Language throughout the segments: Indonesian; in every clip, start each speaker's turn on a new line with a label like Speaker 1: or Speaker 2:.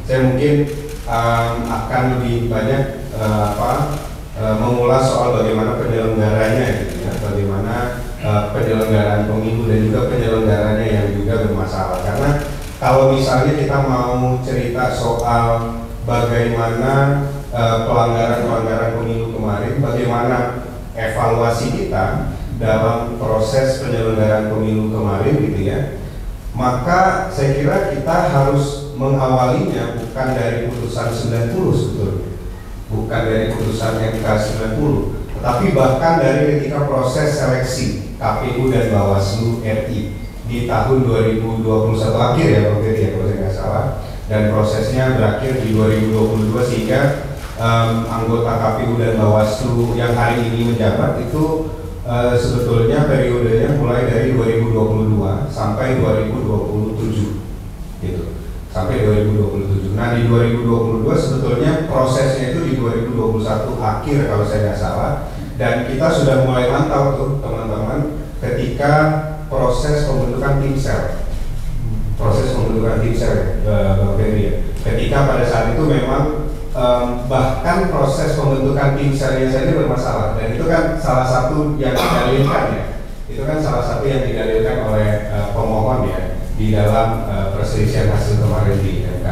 Speaker 1: Saya mungkin akan lebih banyak mengulas soal bagaimana penyelenggaranya, gitu ya, bagaimana penyelenggaraan pemilu dan juga penyelenggaranya yang juga bermasalah. Karena kalau misalnya kita mau cerita soal bagaimana pelanggaran-pelanggaran pemilu kemarin, bagaimana evaluasi kita dalam proses penyelenggaraan pemilu kemarin, gitu ya, maka saya kira kita harus mengawalinya bukan dari putusan 90 sebetulnya, bukan dari putusan MK 90, tetapi bahkan dari ketika proses seleksi KPU dan Bawaslu RI di tahun 2021 akhir ya Bang Ferry ya kalau saya nggak salah, dan prosesnya berakhir di 2022 sehingga anggota KPU dan Bawaslu yang hari ini menjabat itu sebetulnya periodenya mulai dari 2022 sampai 2027 gitu, sampai 2027. Nah di 2022 sebetulnya prosesnya itu di 2021 akhir kalau saya nggak salah, dan kita sudah mulai mantau tuh teman-teman ketika proses pembentukan tim sel, Bang Ferry ya. Ketika pada saat itu memang bahkan proses pembentukan tim selnya saja bermasalah, dan itu kan salah satu yang didalilkan ya, itu kan salah satu yang didalilkan oleh pemohon ya di dalam perselisihan hasil kemarin di MK.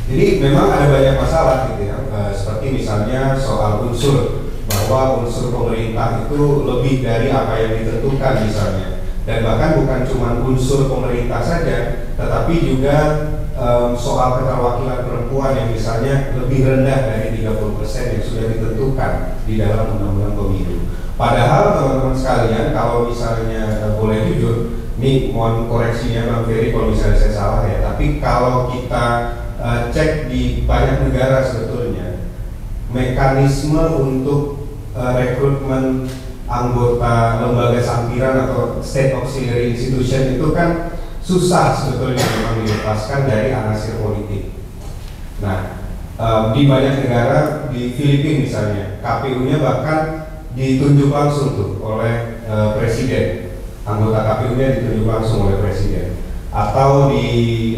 Speaker 1: Jadi memang ada banyak masalah gitu ya, seperti misalnya soal unsur, bahwa unsur pemerintah itu lebih dari apa yang ditentukan misalnya, dan bahkan bukan cuma unsur pemerintah saja, tetapi juga soal keterwakilan perempuan yang misalnya lebih rendah dari 30% yang sudah ditentukan di dalam undang-undang pemilu. Padahal teman-teman sekalian, kalau misalnya boleh jujur, ini mohon koreksinya Bang Ferry kalau misalnya saya salah ya, tapi kalau kita cek di banyak negara sebetulnya mekanisme untuk rekrutmen anggota lembaga sampiran atau state auxiliary institution itu kan susah sebetulnya memang dilepaskan dari anasir politik. Nah, di banyak negara, di Filipina misalnya, KPU-nya bahkan ditunjuk langsung tuh oleh presiden, anggota KPU-nya ditunjuk langsung oleh presiden. Atau di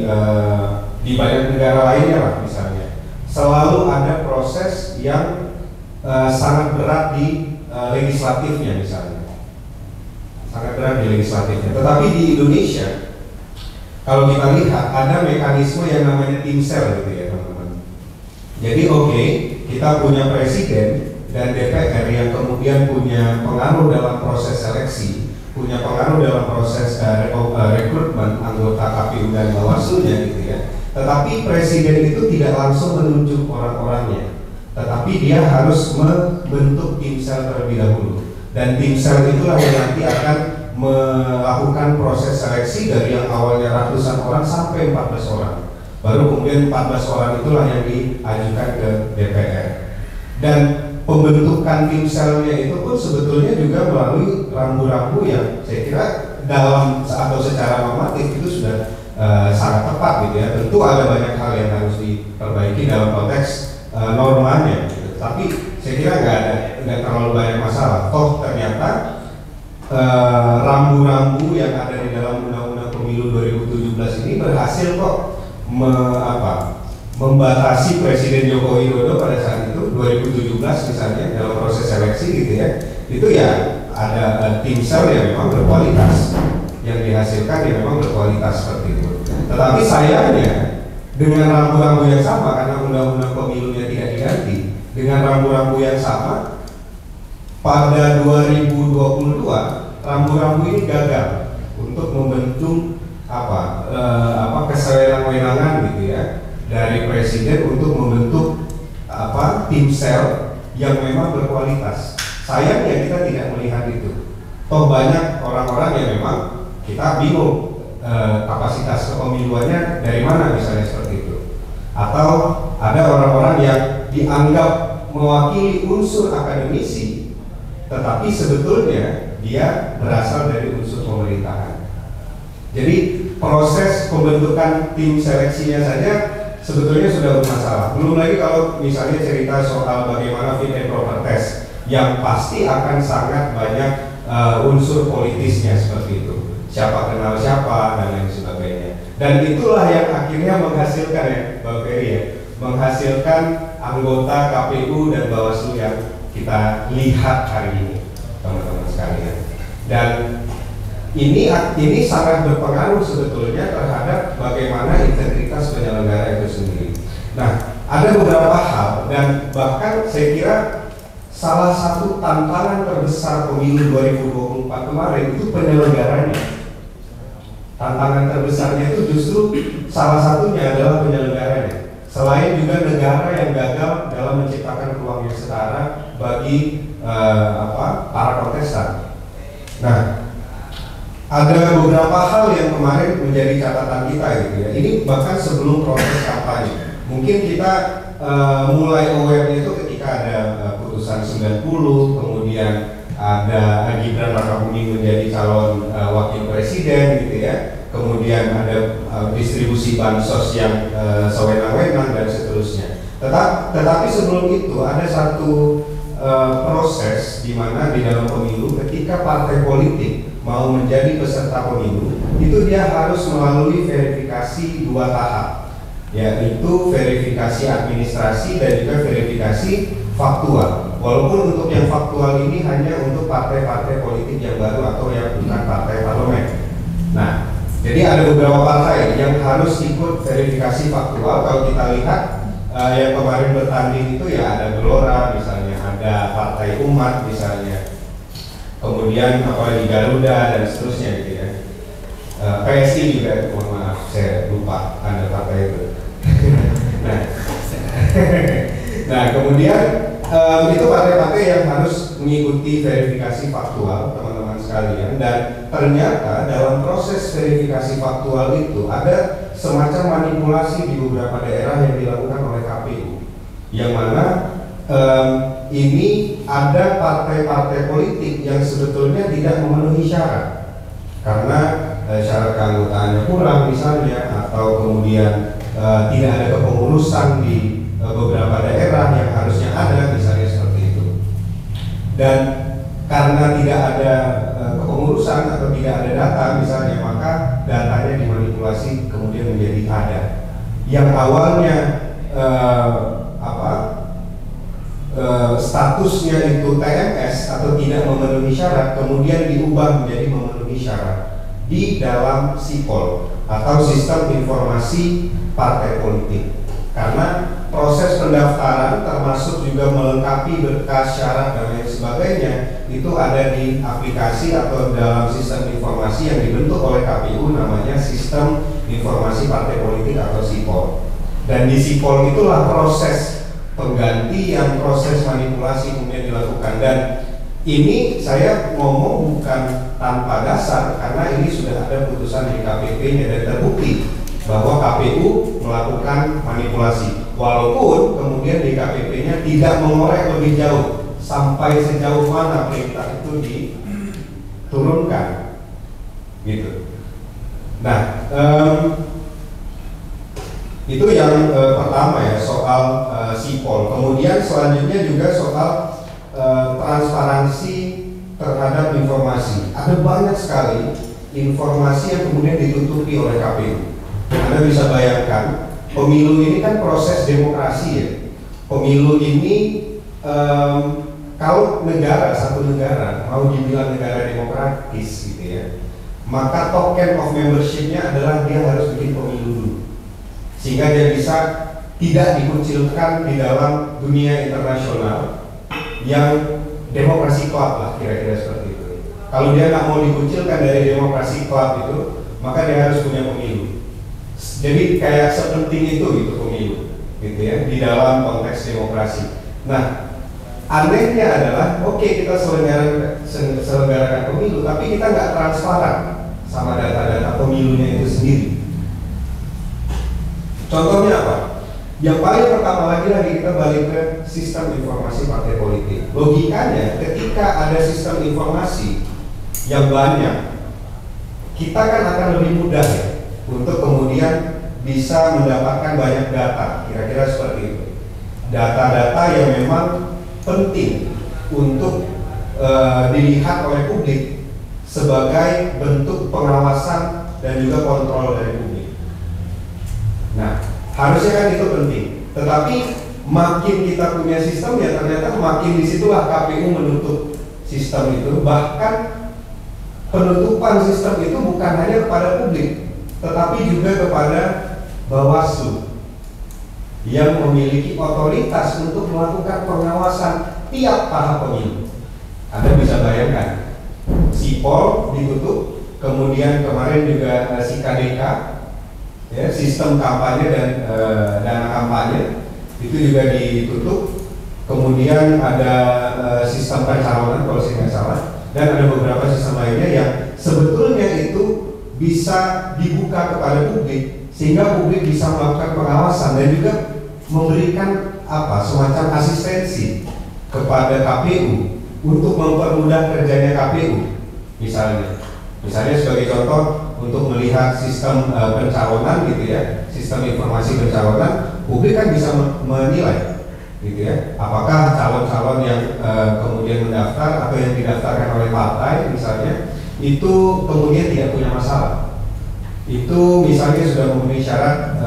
Speaker 1: banyak negara lainnya lah misalnya, selalu ada proses yang sangat berat di legislatifnya misalnya, sangat berat di legislatifnya. Tetapi di Indonesia, kalau kita lihat ada mekanisme yang namanya tim sel gitu ya teman-teman. Jadi kita punya presiden dan DPR yang kemudian punya pengaruh dalam proses seleksi, punya pengaruh dalam proses rekrutmen anggota KPU dan Bawaslu-nya gitu ya. Tetapi presiden itu tidak langsung menunjuk orang-orangnya, tetapi dia harus membentuk tim sel terlebih dahulu. Dan tim sel itulah yang nanti akan melakukan proses seleksi dari yang awalnya ratusan orang sampai 14 orang. Baru kemudian 14 orang itulah yang diajukan ke DPR. Dan pembentukan tim selnya itu pun sebetulnya juga melalui rambu-rambu yang saya kira dalam atau secara normatif itu sudah sangat tepat gitu ya. Tentu ada banyak hal yang harus diperbaiki dalam konteks normanya gitu. Tapi saya kira nggak terlalu banyak masalah. Toh ternyata rambu-rambu yang ada di dalam Undang-Undang Pemilu 2017 ini berhasil kok membatasi Presiden Joko Widodo pada saat itu 2017 misalnya dalam proses seleksi gitu ya, itu ya ada tim sel yang memang berkualitas, yang dihasilkan yang memang berkualitas seperti itu. Tetapi sayangnya dengan rambu-rambu yang sama, karena Undang-Undang Pemilunya tidak diganti, dengan rambu-rambu yang sama pada 2022 rambu-rambu ini gagal untuk membentuk kesewenang-wenangan gitu ya dari presiden untuk membentuk tim sel yang memang berkualitas. Sayangnya kita tidak melihat itu. Toh banyak orang-orang yang memang kita bingung kapasitas kepemiluannya dari mana misalnya seperti itu. Atau ada orang-orang yang dianggap mewakili unsur akademisi, tetapi sebetulnya dia berasal dari unsur pemerintahan. Jadi proses pembentukan tim seleksinya saja sebetulnya sudah bermasalah. Belum lagi kalau misalnya cerita soal bagaimana fit and proper test yang pasti akan sangat banyak unsur politisnya seperti itu. Siapa kenal siapa dan lain sebagainya. Dan itulah yang akhirnya menghasilkan ya, Bang Ferry ya, menghasilkan anggota KPU dan Bawaslu yang kita lihat hari ini, teman-teman sekalian. Dan ini sangat berpengaruh sebetulnya terhadap bagaimana integritas penyelenggara itu sendiri. Nah, ada beberapa hal dan bahkan saya kira salah satu tantangan terbesar pemilu 2024 kemarin itu penyelenggaranya. Tantangan terbesarnya itu justru salah satunya adalah penyelenggaranya. Selain juga negara yang gagal dalam menciptakan peluang yang setara bagi para kontestan. Nah, ada beberapa hal yang kemarin menjadi catatan kita gitu ya. Ini bahkan sebelum proses kampanye. Mungkin kita mulai aware itu ketika ada putusan 90, kemudian ada Gibran Rakabuming menjadi calon wakil presiden gitu ya. Kemudian ada distribusi bansos yang sewenang-wenang dan seterusnya. Tetapi sebelum itu ada satu proses di mana di dalam pemilu ketika partai politik mau menjadi peserta pemilu itu dia harus melalui verifikasi 2 tahap, yaitu verifikasi administrasi dan juga verifikasi faktual. Walaupun untuk yang faktual ini hanya untuk partai-partai politik yang baru atau yang bukan partai parlemen. Nah, jadi ada beberapa partai yang harus ikut verifikasi faktual. Kalau kita lihat yang kemarin bertanding itu ya ada Gelora misalnya, ada Partai Umat misalnya, kemudian apalagi Garuda dan seterusnya gitu ya. PSI juga, mohon maaf saya lupa ada partai itu. nah kemudian itu partai-partai yang harus mengikuti verifikasi faktual, teman-teman sekalian. Dan ternyata dalam proses verifikasi faktual itu ada semacam manipulasi di beberapa daerah yang dilakukan oleh KPU, yang mana ini ada partai-partai politik yang sebetulnya tidak memenuhi syarat karena syarat keanggotaannya kurang misalnya, atau kemudian tidak ada kepengurusan di beberapa daerah yang harusnya ada misalnya seperti itu. Dan karena tidak ada kepengurusan atau tidak ada data misalnya, maka datanya dimanipulasi kemudian menjadi ada. Yang awalnya statusnya itu TMS atau tidak memenuhi syarat, kemudian diubah menjadi memenuhi syarat di dalam SIPOL atau Sistem Informasi Partai Politik. Karena proses pendaftaran termasuk juga melengkapi berkas, syarat dan lain sebagainya itu ada di aplikasi atau dalam sistem informasi yang dibentuk oleh KPU, namanya Sistem Informasi Partai Politik atau SIPOL. Dan di SIPOL itulah proses penggantian, proses manipulasi kemudian dilakukan. Dan ini saya ngomong bukan tanpa dasar karena ini sudah ada putusan di KPP-nya dan terbukti bahwa KPU melakukan manipulasi, walaupun kemudian di KPP-nya tidak mengorek lebih jauh sampai sejauh mana perintah itu diturunkan, gitu. Nah, itu yang pertama ya, soal SIPOL. Kemudian selanjutnya juga soal transparansi terhadap informasi. Ada banyak sekali informasi yang kemudian ditutupi oleh KPU. Anda bisa bayangkan, pemilu ini kan proses demokrasi ya. Pemilu ini kalau satu negara mau dibilang negara demokratis gitu ya, maka token of membership-nya adalah dia harus bikin pemilu dulu, sehingga dia bisa tidak dikucilkan di dalam dunia internasional yang demokrasi club lah, kira-kira seperti itu. Kalau dia nggak mau dikucilkan dari demokrasi club itu, maka dia harus punya pemilu. Jadi kayak sepenting itu pemilu, gitu ya, di dalam konteks demokrasi. Nah, anehnya adalah, oke, kita selenggarakan pemilu, tapi kita nggak transparan sama data-data pemilunya itu sendiri. Contohnya apa? Yang paling pertama lagi kita balik ke sistem informasi partai politik. Logikanya, ketika ada sistem informasi yang banyak, kita kan akan lebih mudah ya untuk kemudian bisa mendapatkan banyak data, kira-kira seperti itu. Data-data yang memang penting untuk dilihat oleh publik sebagai bentuk pengawasan dan juga kontrol dari publik. Nah, harusnya kan itu penting. Tetapi makin kita punya sistem ya ternyata makin disitulah KPU menutup sistem itu. Bahkan penutupan sistem itu bukan hanya kepada publik, tetapi juga kepada Bawaslu yang memiliki otoritas untuk melakukan pengawasan tiap tahap pemilu. Anda bisa bayangkan, Sipol ditutup, kemudian kemarin juga si KDK, ya, sistem kampanye dan dana kampanye itu juga ditutup. Kemudian ada sistem pencalonan kalau saya nggak salah, dan ada beberapa sistem lainnya yang sebetulnya itu bisa dibuka kepada publik sehingga publik bisa melakukan pengawasan dan juga memberikan semacam asistensi kepada KPU untuk mempermudah kerjanya KPU. Misalnya sebagai contoh untuk melihat sistem pencalonan gitu ya, sistem informasi pencalonan, publik kan bisa menilai gitu ya, apakah calon-calon yang kemudian mendaftar atau yang didaftarkan oleh partai misalnya itu kemudian tidak punya masalah, itu misalnya sudah memenuhi syarat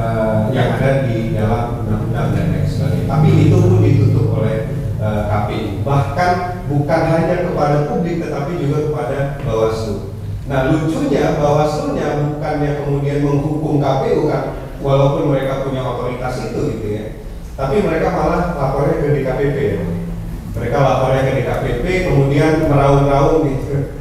Speaker 1: yang ada di dalam undang-undang dan lain sebagainya. Tapi itu pun ditutup oleh KPU, bahkan bukan hanya kepada publik tetapi juga kepada Bawaslu. Nah, lucunya Bawaslunya bukannya kemudian menghukum KPU kan, walaupun mereka punya otoritas itu gitu ya, tapi mereka malah lapornya ke DKPP. Mereka lapornya ke DKPP, kemudian meraung-raung gitu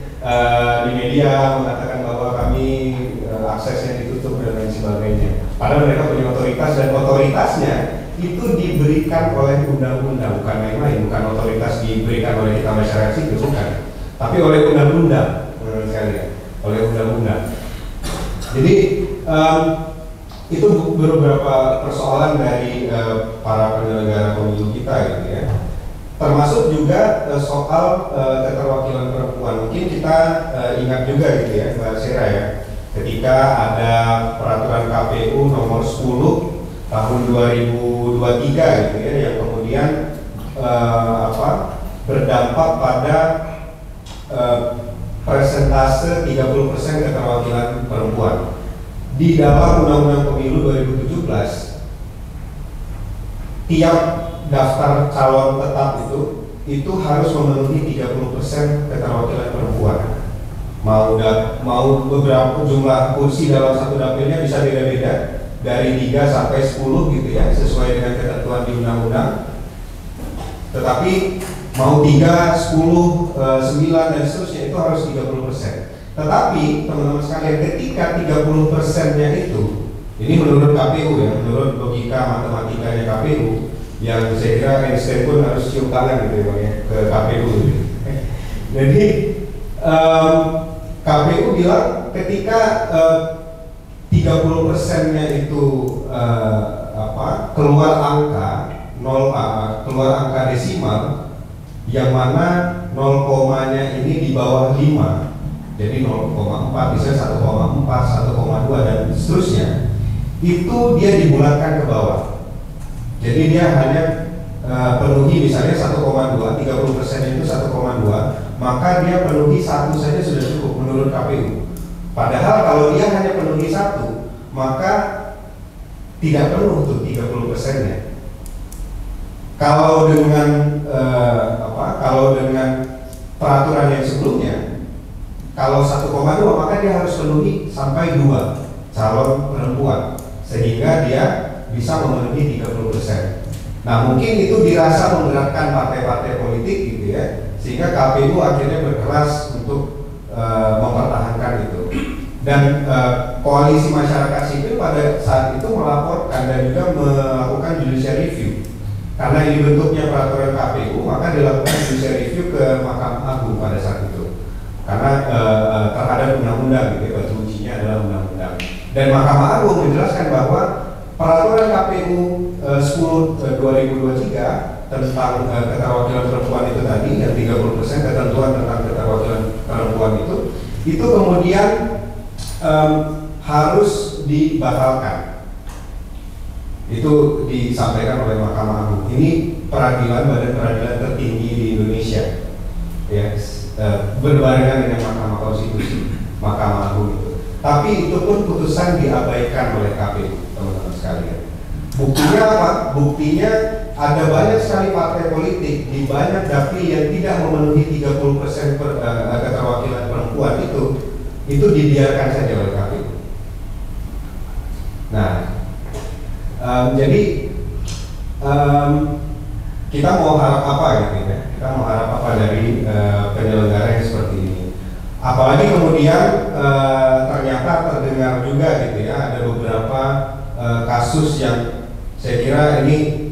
Speaker 1: di media mengatakan bahwa kami aksesnya ditutup dan lain sebagainya. Padahal mereka punya otoritas dan otoritasnya itu diberikan oleh undang-undang, bukan main-main, bukan otoritas diberikan oleh kita masyarakat sipil, bukan, tapi oleh undang-undang, menurut saya, oleh undang-undang. Jadi itu beberapa persoalan dari para penyelenggara pemilu kita gitu ya. Termasuk juga soal keterwakilan perempuan. Mungkin kita ingat juga gitu ya, Mbak Sera ya, ketika ada peraturan KPU nomor 10 tahun 2023 gitu ya, yang kemudian berdampak pada persentase 30% keterwakilan perempuan. Di dalam Undang-Undang Pemilu 2017, tiap daftar calon tetap itu harus memenuhi 30% keterwakilan perempuan. Mau beberapa jumlah kursi dalam satu dapilnya bisa beda-beda, dari 3 sampai 10 gitu ya, sesuai dengan ketentuan di undang-undang. Tetapi mau 3, 10, 9 dan seterusnya itu harus 30%. Tetapi teman-teman sekalian, ketika 30%-nya itu, ini menurut KPU ya, menurut logika matematikanya KPU, yang saya kira Einstein pun harus cium tangan gitu ya ke KPU gitu. Jadi KPU bilang ketika 30%-nya itu keluar angka keluar angka desimal, yang mana 0,-nya ini di bawah 5, jadi 0,4, bisa 1,4, 1,2 dan seterusnya, itu dia dibulatkan ke bawah. Jadi dia hanya penuhi misalnya 1,2, 30% itu 1,2, maka dia penuhi 1 saja sudah cukup menurut KPU. Padahal kalau dia hanya penuhi 1, maka tidak penuh tuh 30%-nya. Kalau dengan kalau dengan peraturan yang sebelumnya, kalau 1,2 maka dia harus penuhi sampai 2 calon perempuan sehingga dia bisa memenuhi 30%. Nah, mungkin itu dirasa memberatkan partai-partai politik gitu ya, sehingga KPU akhirnya berkeras untuk mempertahankan itu. Dan koalisi masyarakat sipil pada saat itu melaporkan dan juga melakukan judicial review. Karena ini bentuknya peraturan KPU, maka dilakukan judicial review ke Mahkamah Agung pada saat itu. Karena terhadap undang-undang gitu, batu ujinya adalah undang-undang. Dan Mahkamah Agung menjelaskan bahwa peraturan KPU 10/2023 tentang keterwakilan perempuan itu tadi, yang 30% ketentuan tentang keterwakilan perempuan itu kemudian harus dibatalkan. Itu disampaikan oleh Mahkamah Agung. Ini peradilan, badan peradilan tertinggi di Indonesia, ya, berbarengan dengan Mahkamah Konstitusi, Mahkamah Agung itu. Tapi itu pun putusan diabaikan oleh KPU, teman-teman. sekalian. Buktinya apa? Buktinya ada banyak sekali partai politik di banyak dapil yang tidak memenuhi 30% keterwakilan perempuan itu dibiarkan saja oleh KPU. Nah, jadi kita mau harap apa gitu ya? Kita mau harap apa dari penyelenggara yang seperti ini? Apalagi kemudian ternyata terdengar juga gitu ya, ada beberapa kasus yang saya kira ini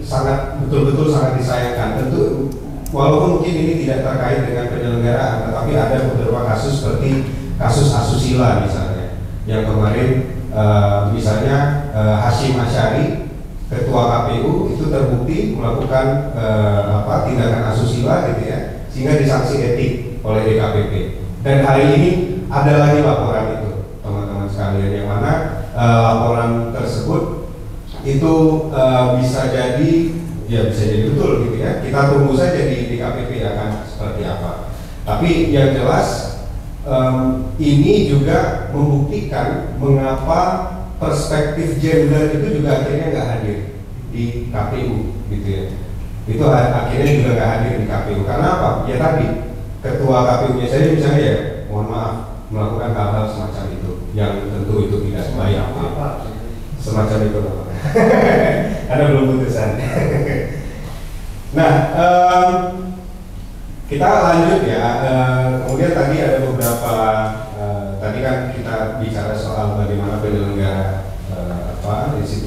Speaker 1: betul-betul sangat disayangkan. Tentu walaupun mungkin ini tidak terkait dengan penyelenggaraan, tetapi ada beberapa kasus seperti kasus asusila misalnya, yang kemarin misalnya Hashim Asyari, ketua KPU itu terbukti melakukan tindakan asusila gitu ya, sehingga disanksi etik oleh DKPP. Dan hari ini ada lagi laporan itu, teman-teman sekalian, yang mana laporan tersebut itu bisa jadi betul gitu ya. Kita tunggu saja di DKPP akan seperti apa. Tapi yang jelas ini juga membuktikan mengapa perspektif gender itu juga akhirnya nggak hadir di KPU gitu ya. Itu akhirnya juga nggak hadir di KPU karena apa? Ya tadi ketua KPU-nya saya misalnya ya, mohon maaf, melakukan hal-hal semacam itu yang tentu itu tidak baik. Semacam itu karena belum putusan. Nah, kita lanjut ya. Kemudian tadi ada beberapa tadi kan kita bicara soal bagaimana penyelenggara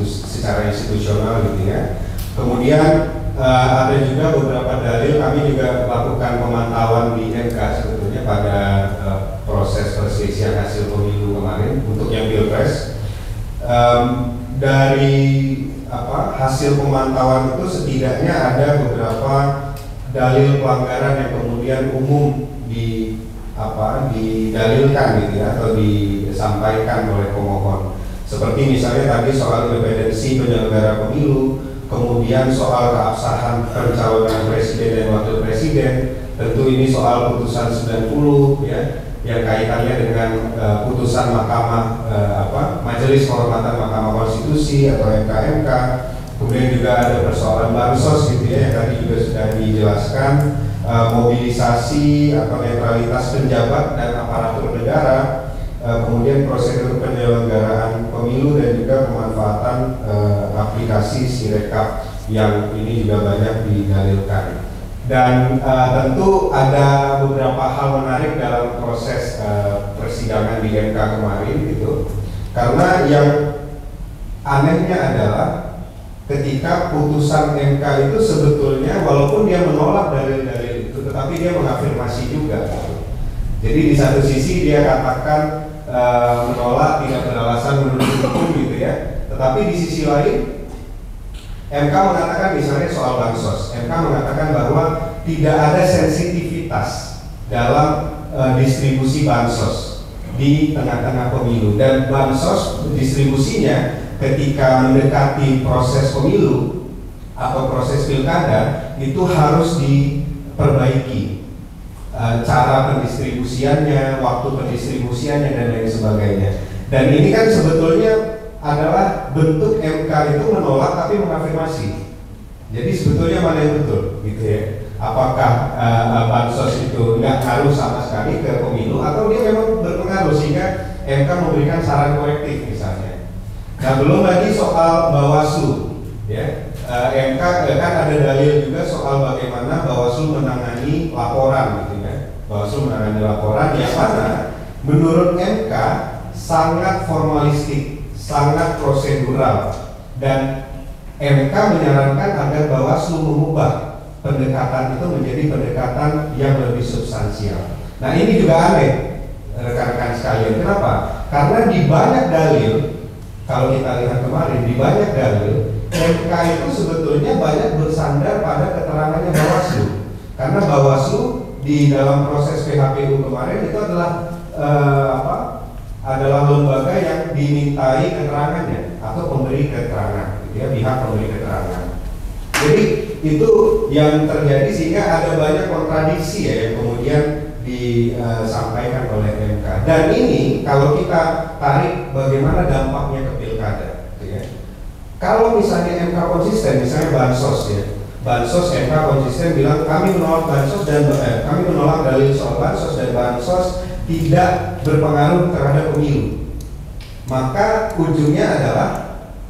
Speaker 1: secara institusional gitu ya. Kemudian ada juga beberapa dalil, kami juga lakukan pemantauan di MK sebetulnya pada proses perselisihan hasil pemilu kemarin untuk yang Pilpres. Dari hasil pemantauan itu setidaknya ada beberapa dalil pelanggaran yang kemudian umum didalilkan gitu ya, atau disampaikan oleh pemohon. Seperti misalnya tadi soal independensi penyelenggara pemilu, kemudian soal keabsahan pencalonan presiden dan wakil presiden, tentu ini soal putusan 90 ya, yang kaitannya dengan putusan Majelis Kehormatan Mahkamah Konstitusi atau MKMK. Kemudian juga ada persoalan bansos gitu ya, yang tadi juga sudah dijelaskan, mobilisasi atau netralitas penjabat dan aparatur negara, kemudian prosedur penyelenggaraan pemilu dan juga pemanfaatan aplikasi Sirekap yang ini juga banyak didalilkan. Dan tentu ada beberapa hal menarik dalam proses persidangan di MK kemarin gitu, karena yang anehnya adalah ketika putusan MK itu sebetulnya walaupun dia menolak dalil-dalil itu, tetapi dia mengafirmasi juga. Jadi di satu sisi dia katakan menolak, tidak beralasan menurut hukum gitu ya, tetapi di sisi lain MK mengatakan misalnya soal bansos, MK mengatakan bahwa tidak ada sensitivitas dalam distribusi bansos di tengah-tengah pemilu, dan bansos distribusinya ketika mendekati proses pemilu atau proses pilkada itu harus diperbaiki, cara pendistribusiannya, waktu pendistribusiannya dan lain sebagainya. Dan ini kan sebetulnya adalah bentuk MK itu menolak tapi mengafirmasi. Jadi sebetulnya mana yang betul gitu ya? Apakah bansos itu nggak ngaruh sama sekali ke pemilu, atau dia memang berpengaruh sehingga MK memberikan saran korektif misalnya. Nah, belum lagi soal Bawaslu ya. MK kan ada dalil juga soal bagaimana Bawaslu menangani laporan gitu ya. Bawaslu menangani laporan yang mana menurut MK sangat formalistik, sangat prosedural, dan MK menyarankan agar Bawaslu mengubah pendekatan itu menjadi pendekatan yang lebih substansial. Nah, ini juga aneh rekan-rekan sekalian. Kenapa? Karena di banyak dalil, kalau kita lihat kemarin, di banyak dalil MK itu sebetulnya banyak bersandar pada keterangannya Bawaslu. Karena Bawaslu di dalam proses PHPU kemarin itu adalah adalah lembaga yang dimintai keterangannya atau pemberi keterangan, gitu ya, pihak pemberi keterangan. Jadi itu yang terjadi sehingga ada banyak kontradiksi ya yang kemudian disampaikan oleh MK. Dan ini kalau kita tarik bagaimana dampaknya ke pilkada, gitu ya. Kalau misalnya MK konsisten, misalnya bansos ya, bansos MK konsisten bilang kami menolak bansos dan kami menolak dalil soal bansos dan bansos tidak berpengaruh terhadap pemilu, maka ujungnya adalah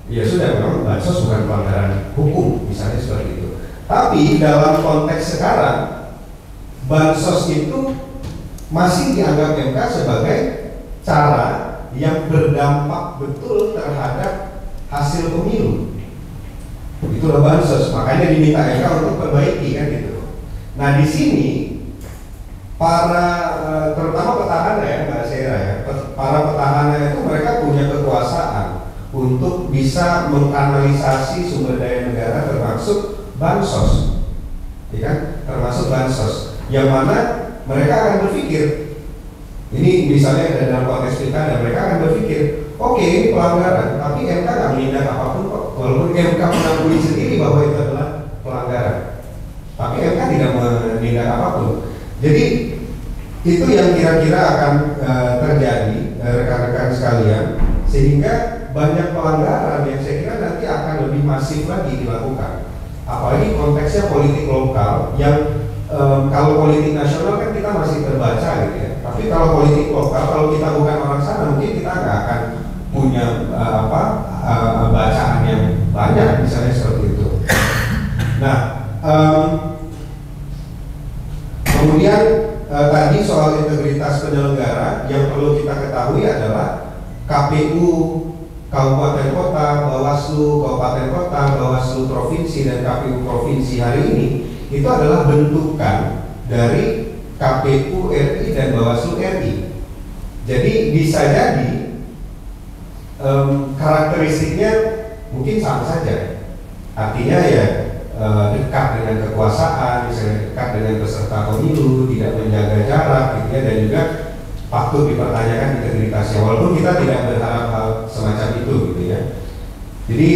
Speaker 1: ya sudah, memang bansos bukan pelanggaran hukum misalnya seperti itu. Tapi dalam konteks sekarang bansos itu masih dianggap MK sebagai cara yang berdampak betul terhadap hasil pemilu. Itulah bansos, makanya diminta MK untuk perbaiki kan gitu. Nah di sini para terutama petahana ya Mbak Sera ya, para petahana itu mereka punya kekuasaan untuk bisa mengkanalisasi sumber daya negara termasuk bansos, ya kan? Termasuk bansos, yang mana mereka akan berpikir, ini misalnya dalam konteks pilkada, mereka akan berpikir, oke ini pelanggaran, tapi MK nggak menindak apapun kok, walaupun MK mengakui sendiri bahwa itu adalah pelanggaran, tapi MK tidak menindak apapun. Jadi itu yang kira-kira akan terjadi rekan-rekan sekalian, sehingga banyak pelanggaran yang saya kira nanti akan lebih masif lagi dilakukan. Apalagi konteksnya politik lokal yang kalau politik nasional kan kita masih terbaca gitu ya. Tapi kalau politik lokal, kalau kita bukan orang sana, mungkin kita nggak akan punya bacaan yang banyak misalnya seperti itu. Nah, kemudian tadi soal integritas penyelenggara yang perlu kita ketahui adalah KPU Kabupaten Kota, Bawaslu Kabupaten Kota, Bawaslu Provinsi dan KPU Provinsi hari ini itu adalah bentukan dari KPU RI dan Bawaslu RI. Jadi bisa jadi karakteristiknya mungkin sama saja. Artinya ya dekat dengan kekuasaan, misalnya dekat dengan peserta pemilu, tidak menjaga jarak, gitu ya, dan juga patut dipertanyakan integritasnya. Walaupun kita tidak berharap hal semacam itu, gitu ya. Jadi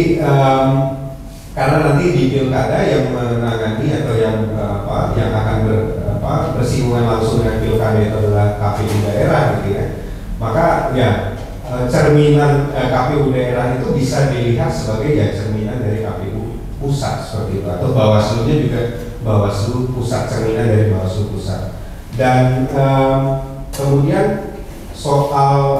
Speaker 1: karena nanti di pilkada yang menangani atau yang yang akan bersinggungan langsung dengan pilkada itu adalah KPU daerah, gitu ya. Maka ya cerminan KPU daerah itu bisa dilihat sebagai ya cerminan dari KPU pusat seperti itu, atau Bawaslu-nya juga Bawaslu pusat, cerminan dari Bawaslu pusat. Dan kemudian soal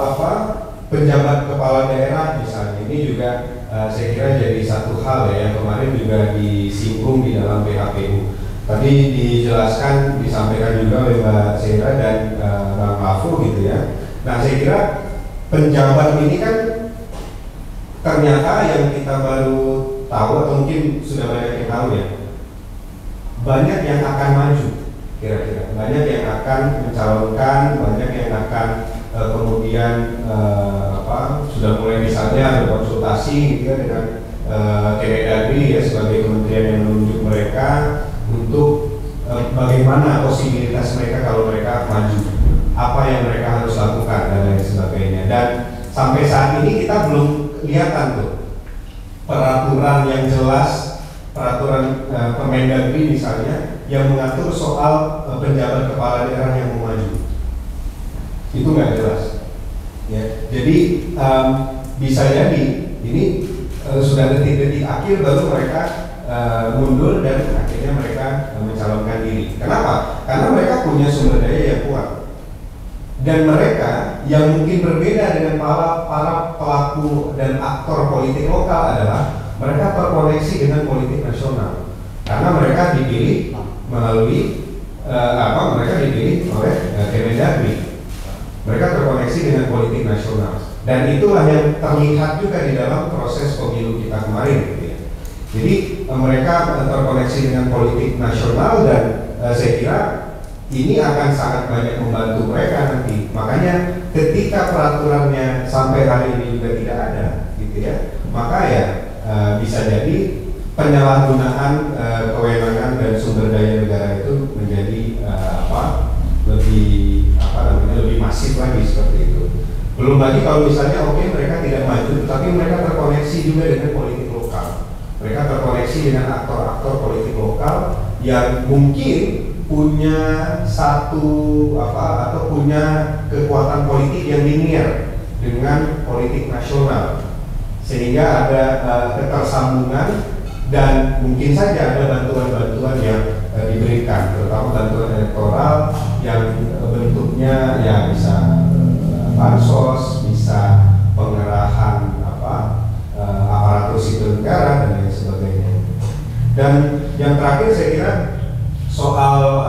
Speaker 1: penjabat kepala daerah misalnya, ini juga saya kira jadi satu hal ya yang kemarin juga disinggung di dalam PHPU. Tadi dijelaskan, disampaikan juga oleh Mbak Sera dan Bang Afo gitu ya. Nah saya kira penjabat ini kan ternyata yang kita baru tahu atau mungkin sudah banyak yang tahu ya, banyak yang akan maju kira-kira, banyak yang akan mencalonkan, banyak yang akan kemudian sudah mulai misalnya berkonsultasi gitu ya dengan Kemendagri ya sebagai kementerian yang menunjuk mereka untuk bagaimana posibilitas mereka kalau mereka maju, apa yang mereka harus lakukan dan lain sebagainya. Dan sampai saat ini kita belum kelihatan tuh peraturan yang jelas, peraturan Kemendagri misalnya yang mengatur soal penjabat kepala daerah yang mau maju, itu nggak jelas. Ya, jadi bisa jadi ini sudah detik-detik akhir baru mereka mundur dan akhirnya mereka mencalonkan diri. Kenapa? Karena mereka punya sumber daya yang kuat. Dan mereka yang mungkin berbeda dengan para pelaku dan aktor politik lokal adalah mereka terkoneksi dengan politik nasional. Karena mereka dipilih melalui mereka dipilih oleh Kemendagri. Mereka terkoneksi dengan politik nasional. Dan itulah yang terlihat juga di dalam proses pemilu kita kemarin gitu ya. Jadi mereka terkoneksi dengan politik nasional dan saya kira ini akan sangat banyak membantu mereka nanti. Makanya ketika peraturannya sampai hari ini juga tidak ada, gitu ya, maka ya bisa jadi penyalahgunaan kewenangan dan sumber daya negara itu menjadi lebih masif lagi seperti itu. Belum lagi kalau misalnya mereka tidak maju, tapi mereka terkoneksi juga dengan politik lokal. Mereka terkoneksi dengan aktor-aktor politik lokal yang mungkin punya atau punya kekuatan politik yang linear dengan politik nasional, sehingga ada ketersambungan dan mungkin saja ada bantuan-bantuan yang diberikan, terutama bantuan elektoral yang bentuknya ya bisa bansos, bisa pengerahan aparatur sipil negara dan lain sebagainya. Dan yang terakhir saya kira soal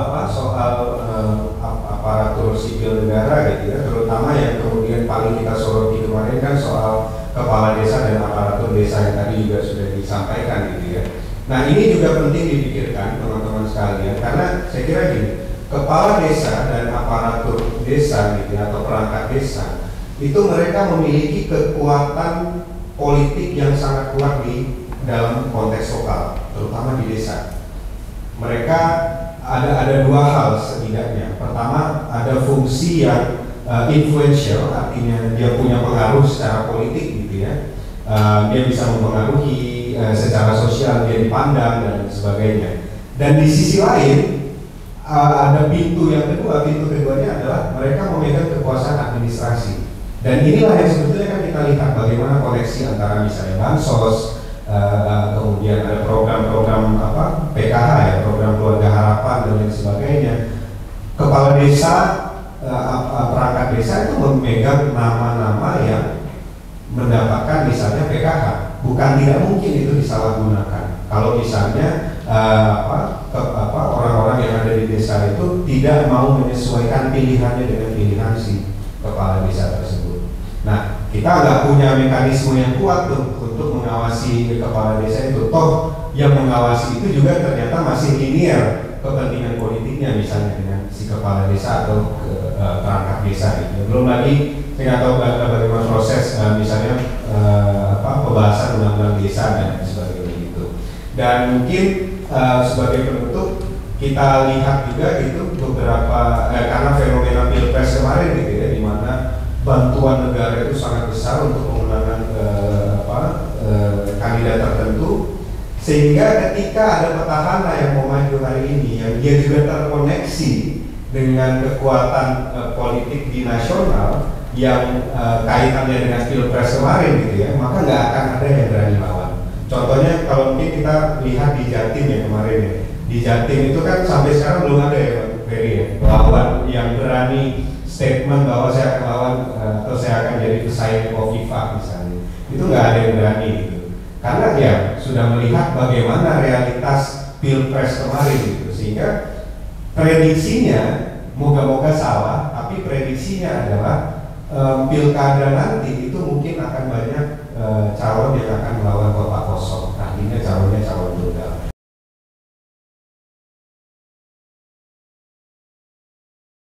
Speaker 1: aparatur sipil negara gitu ya, terutama yang kemudian paling kita soroti kemarin kan soal kepala desa dan aparatur desa yang tadi juga sudah disampaikan gitu ya. Nah ini juga penting dipikirkan teman-teman sekalian, karena saya kira gini, kepala desa dan aparatur desa gitu ya, atau perangkat desa itu mereka memiliki kekuatan politik yang sangat kuat di dalam konteks lokal, terutama di desa. Mereka ada dua hal setidaknya. Pertama, ada fungsi yang influential, artinya dia punya pengaruh secara politik gitu ya. Dia bisa mempengaruhi secara sosial, dia dipandang dan sebagainya. Dan di sisi lain ada pintu keduanya adalah mereka memegang kekuasaan administrasi. Dan inilah yang sebetulnya kan kita lihat bagaimana koneksi antara misalnya bansos, kemudian ada program-program PKH ya, program keluarga harapan dan lain sebagainya. Kepala desa, perangkat desa itu memegang nama-nama yang mendapatkan misalnya PKH. Bukan tidak mungkin itu disalahgunakan. Kalau misalnya orang-orang yang ada di desa itu tidak mau menyesuaikan pilihannya dengan pilihan si kepala desa tersebut. Nah, kita nggak punya mekanisme yang kuat tuh untuk mengawasi kepala desa itu. Toh yang mengawasi itu juga ternyata masih linear kepentingan politiknya, misalnya dengan si kepala desa atau perangkat desa gitu. Belum lagi saya nggak tahu bagaimana proses misalnya pembahasan undang-undang desa dan sebagainya gitu. Dan mungkin sebagai penutup kita lihat juga gitu beberapa karena fenomena pilpres kemarin gitu ya, di mana bantuan negara itu sangat besar untuk pemenangan kandidat tertentu, sehingga ketika ada petahana yang mau maju hari ini yang dia juga terkoneksi dengan kekuatan politik di nasional yang kaitannya dengan pilpres kemarin gitu ya, maka nggak akan ada yang berani lawan. Contohnya kalau mungkin kita lihat di Jatim ya kemarin ya, di Jatim itu kan sampai sekarang belum ada ya Pak Ferry ya, lawan yang berani statement bahwa saya akan lawan atau saya akan jadi pesaing Kofifa misalnya, itu nggak ada yang berani gitu, karena ya sudah melihat bagaimana realitas pilpres kemarin gitu, sehingga prediksinya moga-moga salah, tapi prediksinya adalah pilkada nanti itu mungkin akan banyak calon yang akan melawan kota kosong, artinya calonnya calon